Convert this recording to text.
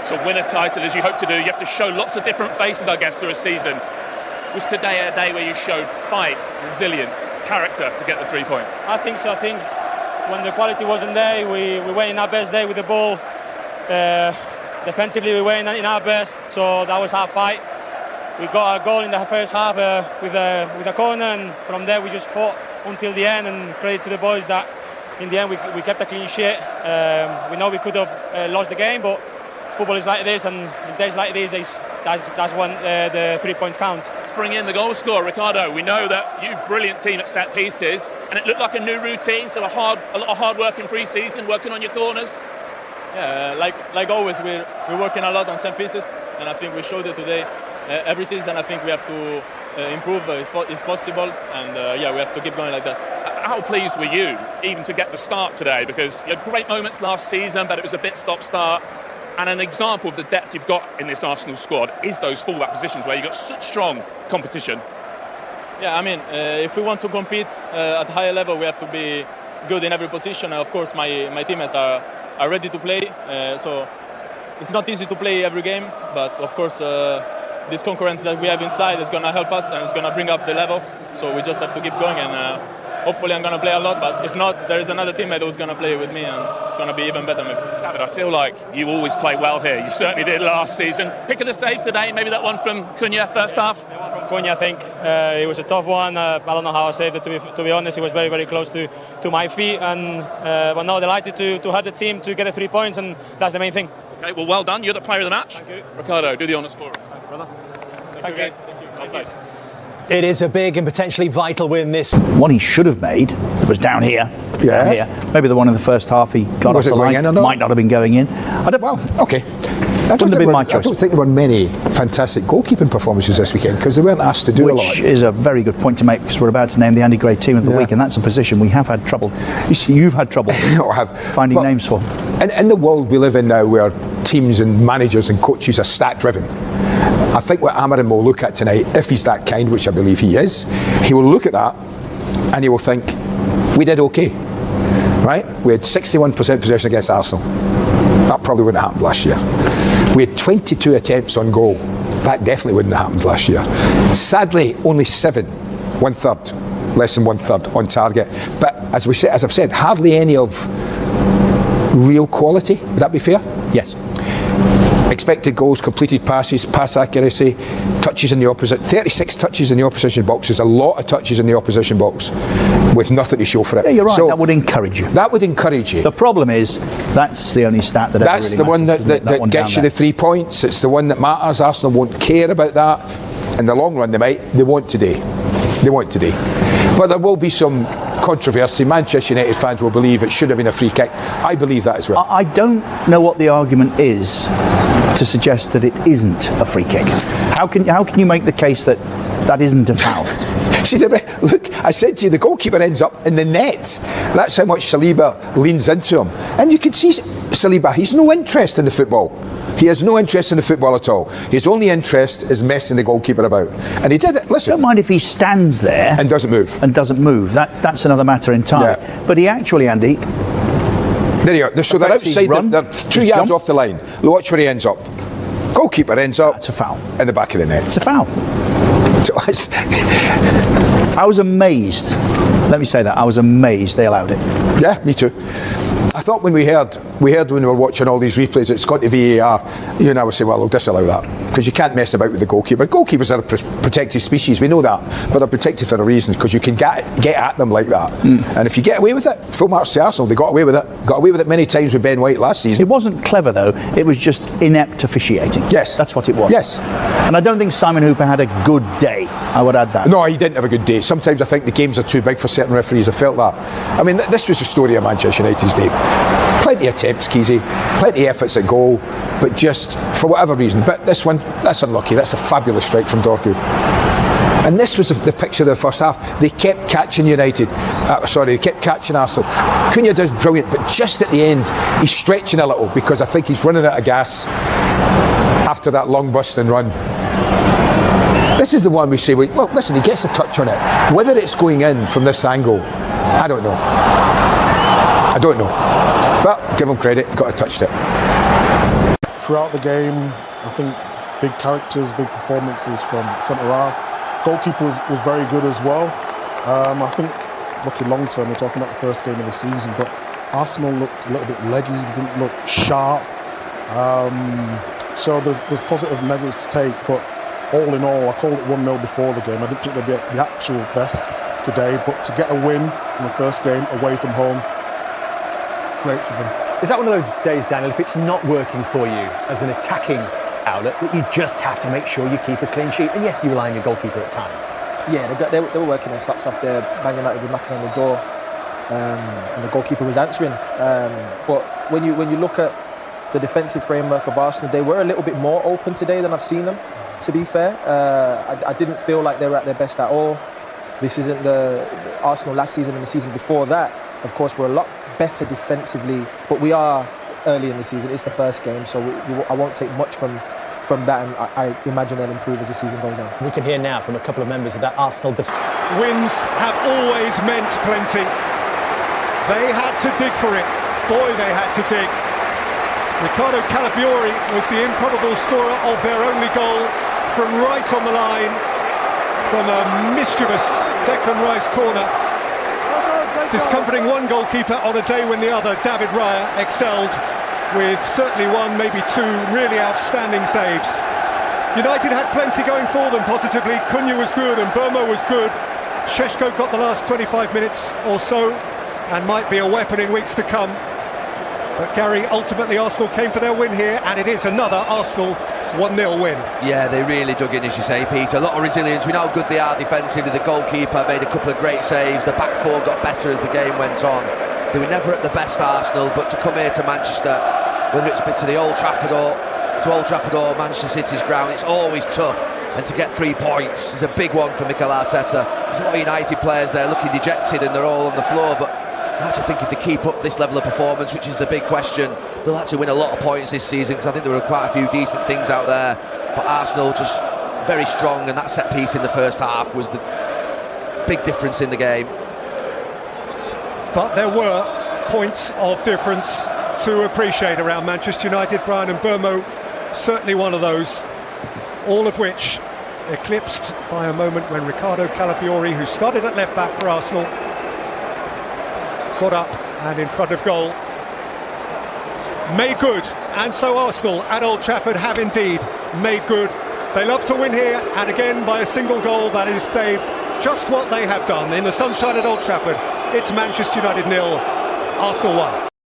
to win a title as you hope to do, you have to show lots of different faces, I guess, through a season. Was today a day where you showed fight, resilience, character to get the 3 points? I think so. I think when the quality wasn't there, we went in our best day with the ball. Defensively, we went in our best, so that was our fight. We got a goal in the first half with a corner, and from there we just fought until the end. And credit to the boys that in the end we kept a clean sheet. We know we could have lost the game, but football is like this, and in days like these, that's when the 3 points count. Let's bring in the goal scorer, Riccardo. We know that you're a brilliant team at set pieces, and it looked like a new routine, so a lot of hard work in pre-season, working on your corners. Yeah, like always, we're working a lot on set pieces, and I think we showed it today. Every season, I think we have to improve if possible, and yeah, we have to keep going like that. How pleased were you even to get the start today? Because you had great moments last season, but it was a bit stop-start. And an example of the depth you've got in this Arsenal squad is those full-back positions where you've got such strong competition. Yeah, I mean, if we want to compete at a higher level, we have to be good in every position. And of course, my teammates are ready to play, so it's not easy to play every game, but of course, this concurrence that we have inside is going to help us and it's going to bring up the level. So we just have to keep going, and hopefully I'm going to play a lot, but if not, there is another teammate who's going to play with me, and it's going to be even better maybe. David, I feel like you always play well here. You certainly did last season. Pick of the saves today, maybe that one from Cunha first half? The one from Cunha, I think. It was a tough one. I don't know how I saved it, to be honest. It was very, very close to my feet, and but no, delighted to help the team to get the 3 points, and that's the main thing. Okay, well, well done. You're the player of the match. Thank you. Riccardo, do the honours for us. Brother. Thank you. Thank you. It is a big and potentially vital win. This one he should have made was down here. Yeah. Down here. Maybe the one in the first half he got Was off it the going line. in or not? Might not have been going in. Well, okay. I Wouldn't have been my choice. don't think there were many fantastic goalkeeping performances this weekend because they weren't asked to do a lot. Which is a very good point to make, because we're about to name the Andy Gray team of the week, and that's a position we have had trouble. You see, you've had trouble finding names for. And in the world we live in now, where teams and managers and coaches are stat driven, I think what Amarim will look at tonight, if he's that kind, which I believe he is, he will look at that and he will think, we did okay, right? We had 61% possession against Arsenal. That probably wouldn't have happened last year. We had 22 attempts on goal. That definitely wouldn't have happened last year. Sadly, only 7, less than one third on target. But as I've said, hardly any of real quality. Would that be fair? Yes. Expected goals, completed passes, pass accuracy, touches in the opposite. 36 touches in the opposition box is a lot of touches in the opposition box with nothing to show for it. Yeah, you're right. So that would encourage you. That would encourage you. The problem is that's the only stat that That's ever really the matters, one that gets you the 3 points. It's the one that matters. Arsenal won't care about that. In the long run, they won't today. They won't today. But there will be some controversy. Manchester United fans will believe it should have been a free kick. I believe that as well. I don't know what the argument is to suggest that it isn't a free kick. How can you make the case that that isn't a foul? See, look, I said to you, the goalkeeper ends up in the net. That's how much Saliba leans into him. And you can see Saliba, he's no interest in the football. He has no interest in the football at all. His only interest is messing the goalkeeper about. And he did it. Listen. Don't mind if he stands there and doesn't move. That's another matter entirely. Yeah. But he actually, Andy, there you are. So they're outside. They're 2 yards off the line. Watch where he ends up. Goalkeeper ends up. That's a foul. In the back of the net. It's a foul. I was amazed. Let me say that. I was amazed they allowed it. Yeah, me too. I thought when we heard when we were watching all these replays, it's gone to VAR, you and I would say, well, we'll disallow that. Because you can't mess about with the goalkeeper. Goalkeepers are a protected species, we know that. But they're protected for a reason, because you can get at them like that. And if you get away with it, full marks to Arsenal, they got away with it. Got away with it many times with Ben White last season. It wasn't clever, though. It was just inept officiating. Yes. That's what it was. Yes. And I don't think Simon Hooper had a good day. I would add that. No, he didn't have a good day. Sometimes I think the games are too big for certain referees. I felt that. I mean, this was the story of Manchester United's day. Plenty of attempts, Keezy, plenty of efforts at goal, but just for whatever reason. But this one, that's unlucky. That's a fabulous strike from Dorku. And this was the picture of the first half. They kept catching United. They kept catching Arsenal. Cunha does brilliant, but just at the end, he's stretching a little because I think he's running out of gas after that long busting run. This is the one we say, well, listen, he gets a touch on it. Whether it's going in from this angle, I don't know. I don't know. But give him credit, got to touched it. throughout the game, I think big characters, big performances from centre-half. Goalkeeper was very good as well. I think, looking long-term, we're talking about the first game of the season, but Arsenal looked a little bit leggy, didn't look sharp. So there's positive and negatives to take, but all in all, I called it 1-0 before the game. I didn't think they'd be at the actual best today, but to get a win in the first game away from home, great for them. Is that one of those days, Daniel, if it's not working for you as an attacking outlet, that you just have to make sure you keep a clean sheet? And yes, you rely on your goalkeeper at times. Yeah, they were working their socks off there. Man United were knocking on the door, and the goalkeeper was answering. But when you look at the defensive framework of Arsenal, they were a little bit more open today than I've seen them, to be fair. I didn't feel like they were at their best at all. This isn't the Arsenal last season and the season before that. Of course, we're a lot better defensively, but we are early in the season. It's the first game, so I won't take much from that, and I imagine they'll improve as the season goes on. We can hear now from a couple of members of that Arsenal Wins have always meant plenty. They had to dig for it. Boy, they had to dig. Riccardo Calafiori was the improbable scorer of their only goal from right on the line, from a mischievous Declan Rice corner. Discomforting one goalkeeper on a day when the other, David Raya, excelled with certainly one, maybe two really outstanding saves. United had plenty going for them positively. Cunha was good and Burma was good. Sesko got the last 25 minutes or so and might be a weapon in weeks to come. But Gary, ultimately Arsenal came for their win here, and it is another Arsenal 1-0 win. Yeah, they really dug in, as you say, Peter. A lot of resilience. We know how good they are defensively. The goalkeeper made a couple of great saves. The back four got better as the game went on. They were never at the best, Arsenal, but to come here to Manchester, whether it's to the Old Trafford or Manchester City's ground, it's always tough. And to get 3 points is a big one for Mikel Arteta. There's a lot of United players there looking dejected and they're all on the floor, but I actually think if they keep up this level of performance, which is the big question, they'll actually win a lot of points this season, because I think there were quite a few decent things out there. But Arsenal just very strong, and that set piece in the first half was the big difference in the game. But there were points of difference to appreciate around Manchester United. Brian and Burmo, certainly one of those, all of which eclipsed by a moment when Riccardo Calafiori, who started at left back for Arsenal, got up and in front of goal made good. And so Arsenal at Old Trafford have indeed made good. They love to win here, and again by a single goal. That is, Dave, just what they have done in the sunshine at Old Trafford. It's Manchester United 0, Arsenal 1.